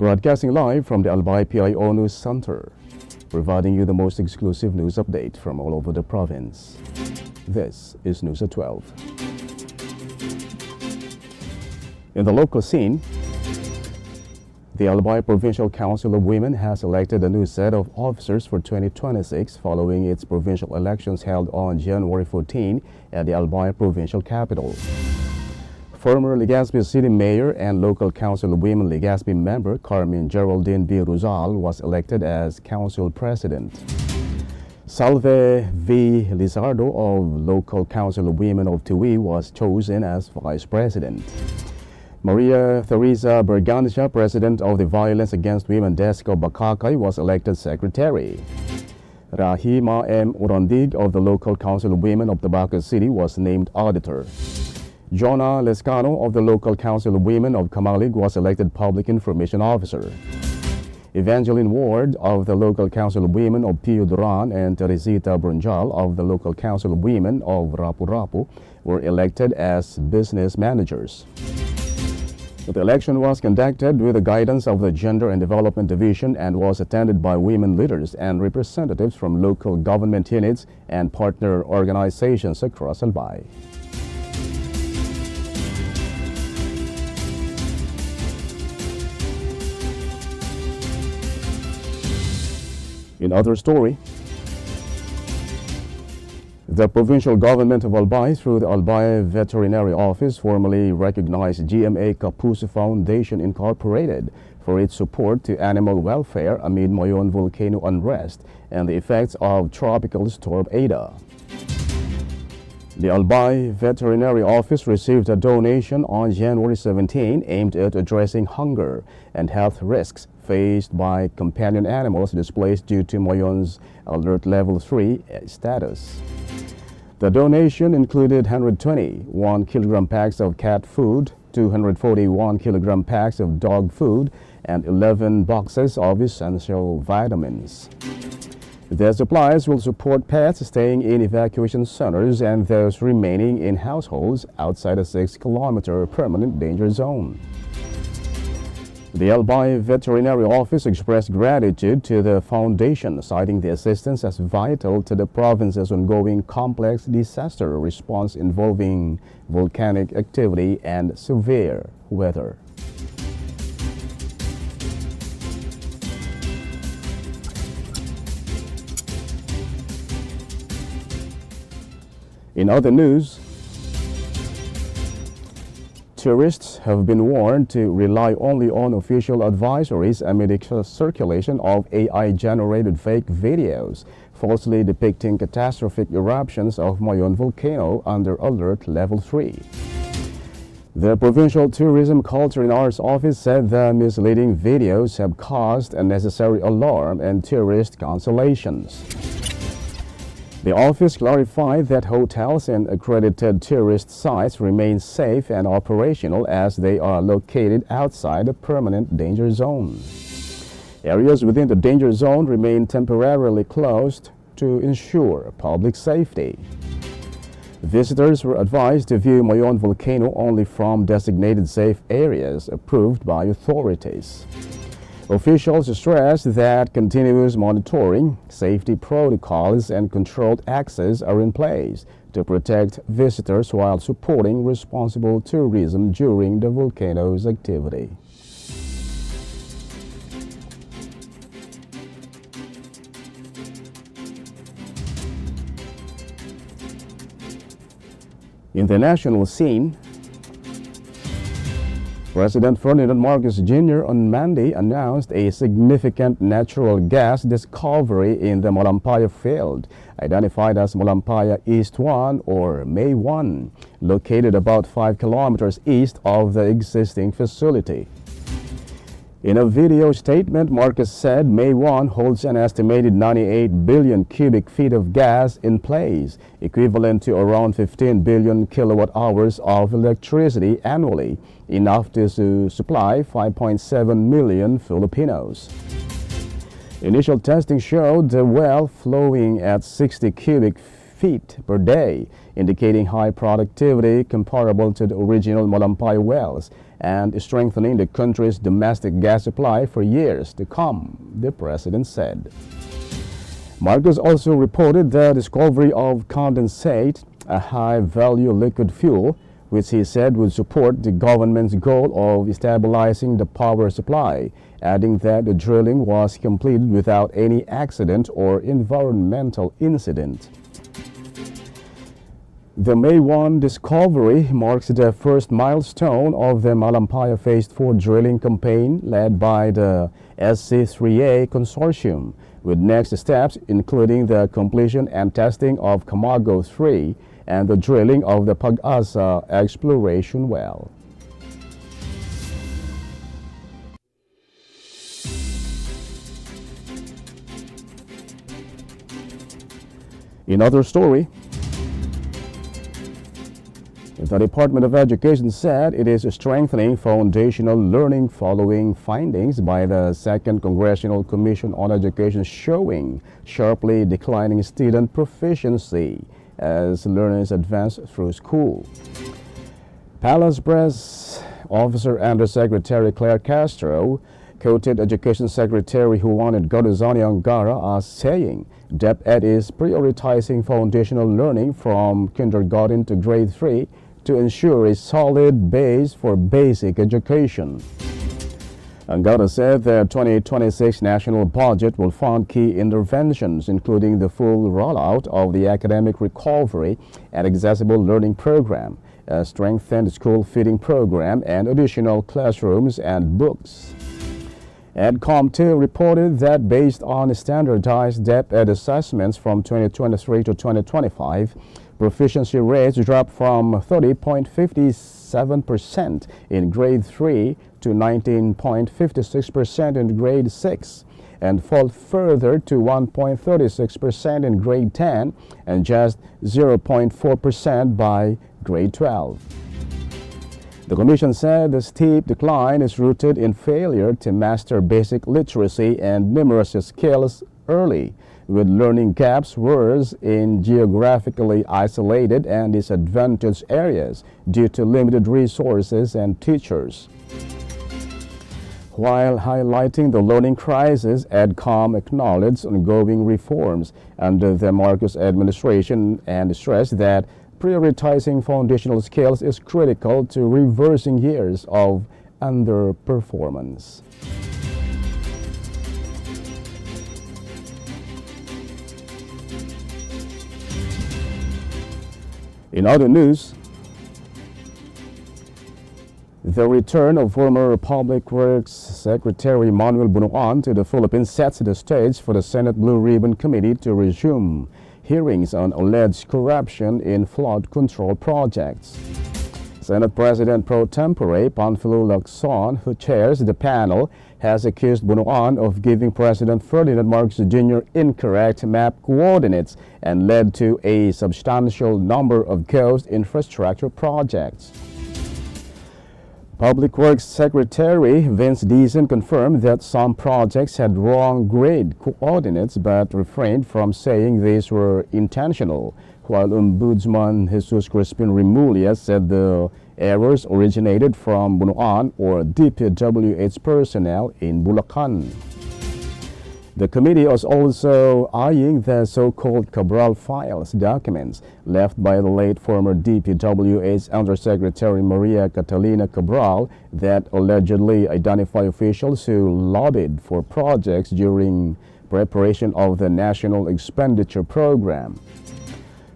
Broadcasting live from the Albay PIO News Center, providing you the most exclusive news update from all over the province. This is News at 12. In the local scene, the Albay Provincial Council of Women has elected a new set of officers for 2026 following its provincial elections held on January 14 at the Albay Provincial Capital. Former Legazpi City Mayor and local Council of Women Legazpi member Carmen Geraldine B. Rosal was elected as Council President. Salve V. Lizardo of local Council of Women of Tui was chosen as Vice President. Maria Teresa Berganza, President of the Violence Against Women Desk of Bakakay, was elected Secretary. Rahima M. Urandig of the local Council of Women of Tabaco City was named Auditor. Jonah Lescano of the local Council of Women of Kamalig was elected Public Information Officer. Evangeline Ward of the local Council of Women of Pio Duran and Teresita Brunjal of the local Council of Women of Rapu-Rapu were elected as business managers. The election was conducted with the guidance of the Gender and Development Division and was attended by women leaders and representatives from local government units and partner organizations across Albay. In other story, the provincial government of Albay, through the Albay Veterinary Office, formally recognized GMA Kapuso Foundation Incorporated for its support to animal welfare amid Mayon volcano unrest and the effects of Tropical Storm Ada. The Albay Veterinary Office received a donation on January 17 aimed at addressing hunger and health risks faced by companion animals displaced due to Moyon's Alert Level 3 status. The donation included 121 kilogram packs of cat food, 241 kilogram packs of dog food, and 11 boxes of essential vitamins. The supplies will support pets staying in evacuation centers and those remaining in households outside a 6-kilometer permanent danger zone. The Albay Veterinary Office expressed gratitude to the foundation, citing the assistance as vital to the province's ongoing complex disaster response involving volcanic activity and severe weather. In other news, tourists have been warned to rely only on official advisories amid the circulation of AI-generated fake videos falsely depicting catastrophic eruptions of Mayon volcano under Alert Level 3. The Provincial Tourism, Culture and Arts Office said the misleading videos have caused unnecessary alarm and tourist cancellations. The office clarified that hotels and accredited tourist sites remain safe and operational as they are located outside the permanent danger zone. Areas within the danger zone remain temporarily closed to ensure public safety. Visitors were advised to view Mayon volcano only from designated safe areas approved by authorities. Officials stressed that continuous monitoring, safety protocols, and controlled access are in place to protect visitors while supporting responsible tourism during the volcano's activity. In the national scene, President Ferdinand Marcos Jr. on Monday announced a significant natural gas discovery in the Malampaya field, identified as Malampaya East 1 or May 1, located about 5 kilometers east of the existing facility. In a video statement, Marcos said May 1 holds an estimated 98 billion cubic feet of gas in place, equivalent to around 15 billion kilowatt hours of electricity annually, enough to supply 5.7 million Filipinos. Initial testing showed the well flowing at 60 cubic feet per day, indicating high productivity comparable to the original Malampay wells and strengthening the country's domestic gas supply for years to come, the president said. Marcos also reported the discovery of condensate, a high-value liquid fuel, which he said would support the government's goal of stabilizing the power supply, adding that the drilling was completed without any accident or environmental incident. The May 1 discovery marks the first milestone of the Malampaya Phase 4 drilling campaign led by the SC3A consortium, with next steps including the completion and testing of Camago 3 and the drilling of the Pag-asa exploration well. In other story, the Department of Education said it is strengthening foundational learning following findings by the Second Congressional Commission on Education showing sharply declining student proficiency as learners advance through school. Palace Press Officer Undersecretary Claire Castro quoted Education Secretary Juan Gordozani Angara as saying DepEd is prioritizing foundational learning from kindergarten to grade 3 to ensure a solid base for basic education. Angara said the 2026 national budget will fund key interventions, including the full rollout of the Academic Recovery and Accessible Learning Program, a strengthened school feeding program, and additional classrooms and books. EDCOM 2 reported that based on standardized DepEd assessments from 2023 to 2025, proficiency rates dropped from 30.57% in grade 3 to 19.56% in grade 6 and fall further to 1.36% in grade 10 and just 0.4% by grade 12. The Commission said the steep decline is rooted in failure to master basic literacy and numeracy skills early, with learning gaps worse in geographically isolated and disadvantaged areas due to limited resources and teachers. While highlighting the learning crisis, EDCOM acknowledged ongoing reforms under the Marcos administration and stressed that prioritizing foundational skills is critical to reversing years of underperformance. In other news, the return of former Public Works Secretary Manuel Bunuan to the Philippines sets the stage for the Senate Blue Ribbon Committee to resume hearings on alleged corruption in flood control projects. Senate President Pro Tempore Panfilo Lacson, who chairs the panel, has accused Bunuan of giving President Ferdinand Marcos Jr. incorrect map coordinates and led to a substantial number of ghost infrastructure projects. Public Works Secretary Vince Dizon confirmed that some projects had wrong grade coordinates but refrained from saying these were intentional, while Ombudsman Jesus Crispin Remulla said the errors originated from Bunuan or DPWH personnel in Bulacan. The committee was also eyeing the so-called Cabral files documents left by the late former DPWH Undersecretary Maria Catalina Cabral that allegedly identify officials who lobbied for projects during preparation of the National Expenditure Program.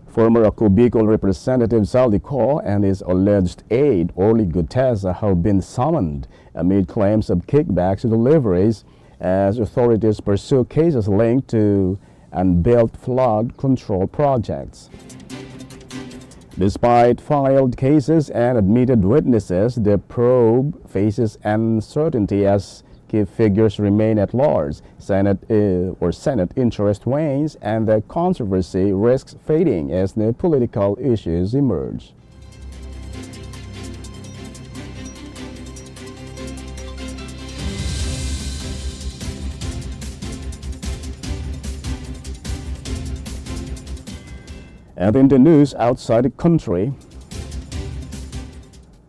Former Acubicol Representative Saldico and his alleged aide Orly Gutesa have been summoned amid claims of kickbacks and deliveries as authorities pursue cases linked to unbuilt flood control projects. Despite filed cases and admitted witnesses, the probe faces uncertainty as key figures remain at large, Senate interest wanes, and the controversy risks fading as new political issues emerge. And in the news outside the country,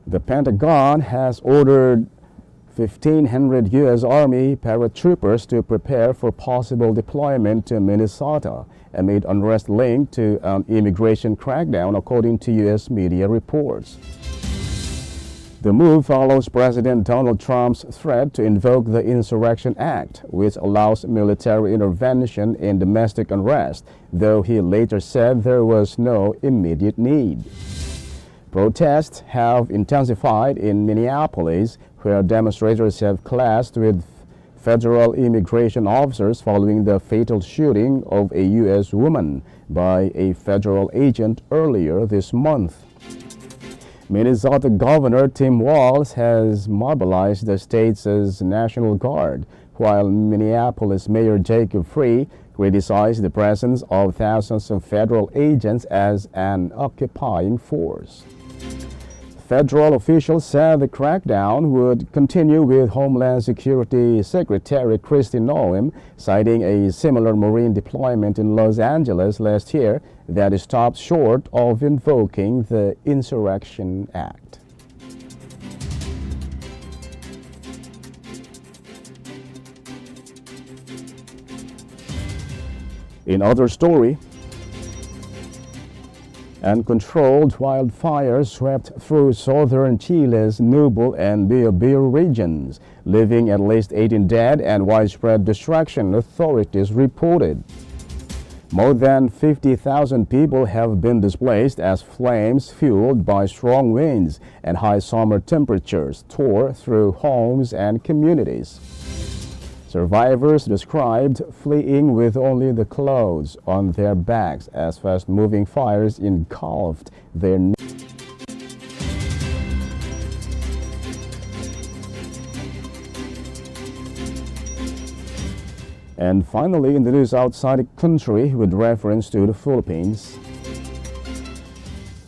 the Pentagon has ordered 1,500 U.S. Army paratroopers to prepare for possible deployment to Minnesota amid unrest linked to an immigration crackdown, according to U.S. media reports. The move follows President Donald Trump's threat to invoke the Insurrection Act, which allows military intervention in domestic unrest, though he later said there was no immediate need. Protests have intensified in Minneapolis, where demonstrators have clashed with federal immigration officers following the fatal shooting of a U.S. woman by a federal agent earlier this month. Minnesota Governor Tim Walz has mobilized the state's National Guard, while Minneapolis Mayor Jacob Free criticized the presence of thousands of federal agents as an occupying force. Federal officials said the crackdown would continue, with Homeland Security Secretary Kristi Noem citing a similar Marine deployment in Los Angeles last year that stopped short of invoking the Insurrection Act. In other story, uncontrolled wildfires swept through southern Chile's Nubel and Biobío regions, leaving at least 18 dead and widespread destruction, authorities reported. More than 50,000 people have been displaced as flames fueled by strong winds and high summer temperatures tore through homes and communities. Survivors described fleeing with only the clothes on their backs as fast-moving fires engulfed their And finally, in the news outside the country, with reference to the Philippines,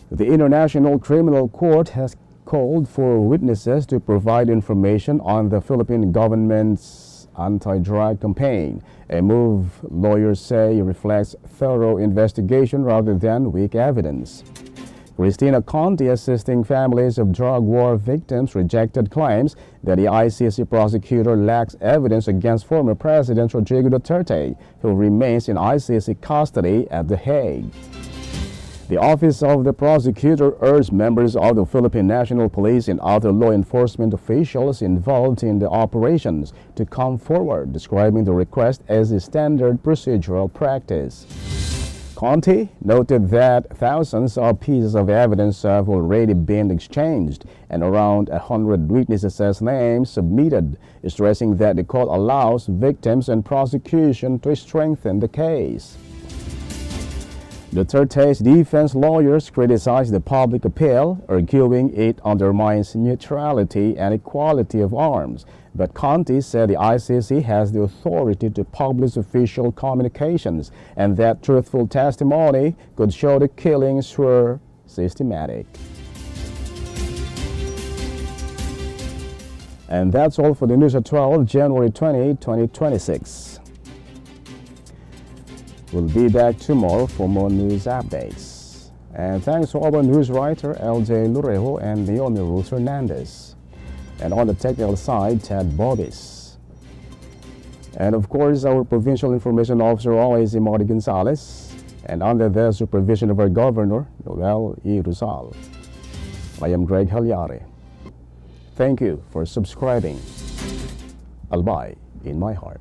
the International Criminal Court has called for witnesses to provide information on the Philippine government's anti-drug campaign, a move lawyers say reflects thorough investigation rather than weak evidence. Cristina Conti, assisting families of drug war victims, rejected claims that the ICC prosecutor lacks evidence against former President Rodrigo Duterte, who remains in ICC custody at The Hague. The Office of the Prosecutor urged members of the Philippine National Police and other law enforcement officials involved in the operations to come forward, describing the request as a standard procedural practice. Conti noted that thousands of pieces of evidence have already been exchanged and around 100 witnesses' names submitted, stressing that the court allows victims and prosecution to strengthen the case. Duterte's defense lawyers criticized the public appeal, arguing it undermines neutrality and equality of arms. But Conti said the ICC has the authority to publish official communications and that truthful testimony could show the killings were systematic. And that's all for the news at 12, January 20, 2026. We'll be back tomorrow for more news updates. And thanks to our news writer, LJ Lurejo and Naomi Ruth Hernandez. And on the technical side, Ted Bobis. And of course, our Provincial Information Officer always is Marty Gonzalez. And under the supervision of our Governor, Noel E. Rizal. I am Greg Hallare. Thank you for subscribing. Albay in my heart.